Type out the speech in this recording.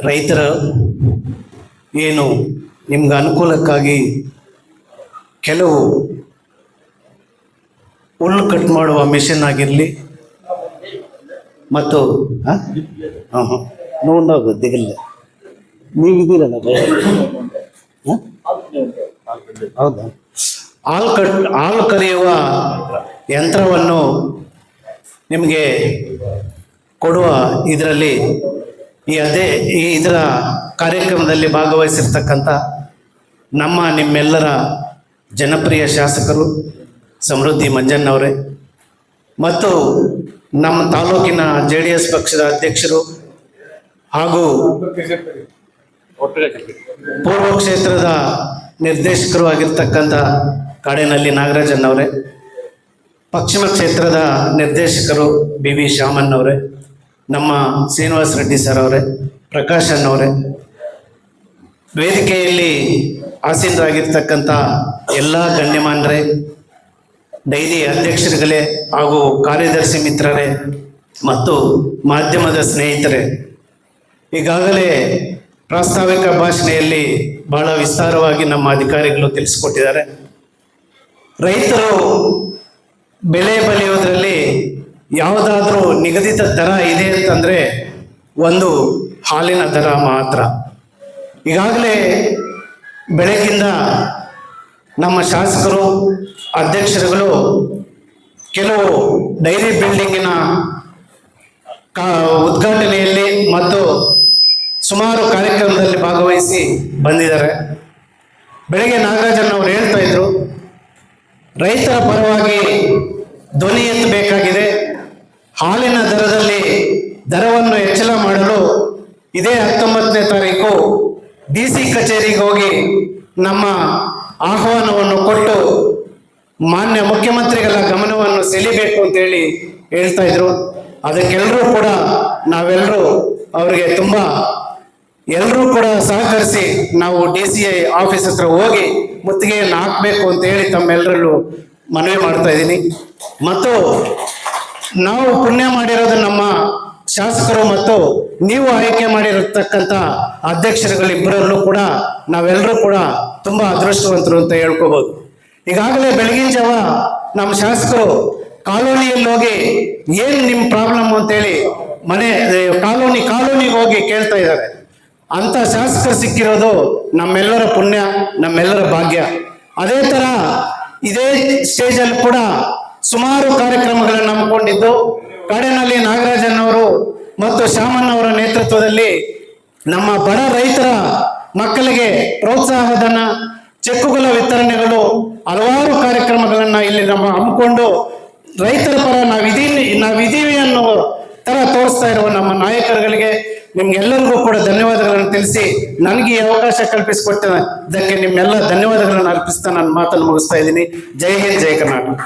ರೈತರ ಏನು ನಿಮ್ಗೆ ಅನುಕೂಲಕ್ಕಾಗಿ ಕೆಲವು ಹುಲ್ಲು ಕಟ್ ಮಾಡುವ ಮಿಷನ್ ಆಗಿರಲಿ ಮತ್ತು ನೋಡೋದು ದಿಗಲ್ಲ ನೀವಿದ್ದೀರಲ್ಲ ಹೌದಾ, ಹಾಲು ಕರೆಯುವ ಯಂತ್ರವನ್ನು ನಿಮಗೆ ಕೊಡುವ ಇದರಲ್ಲಿ ಇದರ ಕಾರ್ಯಕ್ರಮದಲ್ಲಿ ಭಾಗವಹಿಸಿರ್ತಕ್ಕಂಥ ನಿಮ್ಮೆಲ್ಲರ ಜನಪ್ರಿಯ ಶಾಸಕರು ಸಮೃದ್ಧಿ ಮಂಜಣ್ಣವರೇ ಮತ್ತು ನಮ್ಮ ತಾಲೂಕಿನ JDS ಪಕ್ಷದ ಅಧ್ಯಕ್ಷರು ಹಾಗೂ ಪೂರ್ವ ಕ್ಷೇತ್ರದ ನಿರ್ದೇಶಕರು ಆಗಿರ್ತಕ್ಕಂಥ ಕಾಡೇನಹಳ್ಳಿ ನಾಗರಾಜಣ್ಣವರೇ, ಪಶ್ಚಿಮ ಕ್ಷೇತ್ರದ ನಿರ್ದೇಶಕರು BV ಶಾಮಣ್ಣವರೇ, ನಮ್ಮ ಶ್ರೀನಿವಾಸ ರೆಡ್ಡಿ ಸರ್ ಅವರೇ, ಪ್ರಕಾಶ್ ಅಣ್ಣವರೇ, ವೇದಿಕೆಯಲ್ಲಿ ಆಸೀನರಾಗಿರ್ತಕ್ಕಂಥ ಎಲ್ಲ ಗಣ್ಯಮಾನ್ಯರೇ, ಡೈರಿ ಅಧ್ಯಕ್ಷರುಗಳೇ ಹಾಗೂ ಕಾರ್ಯದರ್ಶಿ ಮಿತ್ರರೇ ಮತ್ತು ಮಾಧ್ಯಮದ ಸ್ನೇಹಿತರೆ, ಈಗಾಗಲೇ ಪ್ರಾಸ್ತಾವಿಕ ಭಾಷಣೆಯಲ್ಲಿ ಬಹಳ ವಿಸ್ತಾರವಾಗಿ ನಮ್ಮ ಅಧಿಕಾರಿಗಳು ತಿಳಿಸಿಕೊಟ್ಟಿದ್ದಾರೆ. ರೈತರು ಬೆಳೆ ಬೆಳೆಯೋದ್ರಲ್ಲಿ ಯಾವುದಾದ್ರೂ ನಿಗದಿತ ದರ ಇದೆ ಅಂತಂದರೆ ಒಂದು ಹಾಲಿನ ದರ ಮಾತ್ರ. ಈಗಾಗಲೇ ಬೆಳಗ್ಗಿಂದ ನಮ್ಮ ಶಾಸಕರು ಅಧ್ಯಕ್ಷರುಗಳು ಕೆಲವು ಡೈರಿ ಬಿಲ್ಡಿಂಗಿನ ಉದ್ಘಾಟನೆಯಲ್ಲಿ ಮತ್ತು ಸುಮಾರು ಕಾರ್ಯಕ್ರಮದಲ್ಲಿ ಭಾಗವಹಿಸಿ ಬಂದಿದ್ದಾರೆ. ಬೆಳಗ್ಗೆ ನಾಗರಾಜಣ್ಣವರು ಹೇಳ್ತಾ ಇದ್ರು, ರೈತರ ಪರವಾಗಿ ಧ್ವನಿ ಎತ್ತಬೇಕಾಗಿದೆ. ಹಾಲಿನ ದರವನ್ನು ಹೆಚ್ಚಳ ಮಾಡಲು ಇದೇ 19ನೇ ತಾರೀಕು DC ಕಚೇರಿಗೆ ಹೋಗಿ ನಮ್ಮ ಆಹ್ವಾನವನ್ನು ಕೊಟ್ಟು ಮಾನ್ಯ ಮುಖ್ಯಮಂತ್ರಿಗಳ ಗಮನವನ್ನು ಸೆಳೀಬೇಕು ಅಂತೇಳಿ ಹೇಳ್ತಾ ಇದ್ರು. ಅದಕ್ಕೆಲ್ಲರೂ ಕೂಡ ನಾವೆಲ್ಲರೂ ಅವರಿಗೆ ಎಲ್ಲರೂ ಕೂಡ ಸಹಕರಿಸಿ ನಾವು DCI ಆಫೀಸ್ ಹತ್ರ ಹೋಗಿ ಮುತ್ತಿಗೆಯನ್ನು ಹಾಕಬೇಕು ಅಂತ ಹೇಳಿ ತಮ್ಮೆಲ್ಲರಲ್ಲೂ ಮನವಿ ಮಾಡ್ತಾ ಇದ್ದೀನಿ. ಮತ್ತು ನಾವು ಪುಣ್ಯ ಮಾಡಿರೋದು ನಮ್ಮ ಶಾಸಕರು ಮತ್ತು ನೀವು ಆಯ್ಕೆ ಮಾಡಿರತಕ್ಕಂಥ ಅಧ್ಯಕ್ಷರುಗಳಿಬ್ಬರಲ್ಲೂ ಕೂಡ ನಾವೆಲ್ಲರೂ ಕೂಡ ತುಂಬಾ ಅದೃಷ್ಟವಂತರು ಅಂತ ಹೇಳ್ಕೋಬಹುದು. ಈಗಾಗಲೇ ಬೆಳಗಿನ ಜಾವ ನಮ್ಮ ಶಾಸಕರು ಕಾಲೋನಿಯಲ್ಲಿ ಹೋಗಿ ಏನ್ ನಿಮ್ ಪ್ರಾಬ್ಲಮ್ ಅಂತೇಳಿ ಕಾಲೋನಿಗೆ ಹೋಗಿ ಕೇಳ್ತಾ ಇದ್ದಾರೆ. ಅಂತ ಶಾಸಕರು ಸಿಕ್ಕಿರೋದು ನಮ್ಮೆಲ್ಲರ ಪುಣ್ಯ, ನಮ್ಮೆಲ್ಲರ ಭಾಗ್ಯ. ಅದೇ ತರ ಇದೇ ಸ್ಟೇಜಲ್ಲಿ ಕೂಡ ಸುಮಾರು ಕಾರ್ಯಕ್ರಮಗಳನ್ನು ಹಮ್ಮಿಕೊಂಡಿದ್ದು ಕಾಡೇನಹಳ್ಳಿ ನಾಗರಾಜಣ್ಣವರು ಮತ್ತು ಶಾಮಣ್ಣವರ ನೇತೃತ್ವದಲ್ಲಿ ನಮ್ಮ ಬಡ ರೈತರ ಮಕ್ಕಳಿಗೆ ಪ್ರೋತ್ಸಾಹಧನ, ಚೆಕ್ಕುಗಳ ವಿತರಣೆಗಳು, ಹಲವಾರು ಕಾರ್ಯಕ್ರಮಗಳನ್ನ ಇಲ್ಲಿ ನಮ್ಮ ಹಮ್ಮಿಕೊಂಡು ರೈತರ ಪರ ನಾವಿದೀವಿ ಅನ್ನೋ ತರ ತೋರಿಸ್ತಾ ಇರುವ ನಮ್ಮ ನಾಯಕರುಗಳಿಗೆ ನಿಮ್ಗೆಲ್ಲರಿಗೂ ಕೂಡ ಧನ್ಯವಾದಗಳನ್ನು ತಿಳಿಸಿ ನನಗೆ ಈ ಅವಕಾಶ ಕಲ್ಪಿಸಿಕೊಟ್ಟದಕ್ಕೆ ನಿಮ್ಮೆಲ್ಲ ಧನ್ಯವಾದಗಳನ್ನು ಅರ್ಪಿಸ್ತಾ ನನ್ನ ಮಾತನ್ನು ಮುಗಿಸ್ತಾ ಇದ್ದೀನಿ. ಜೈ ಹಿಂದ್, ಜೈ ಕರ್ನಾಟಕ.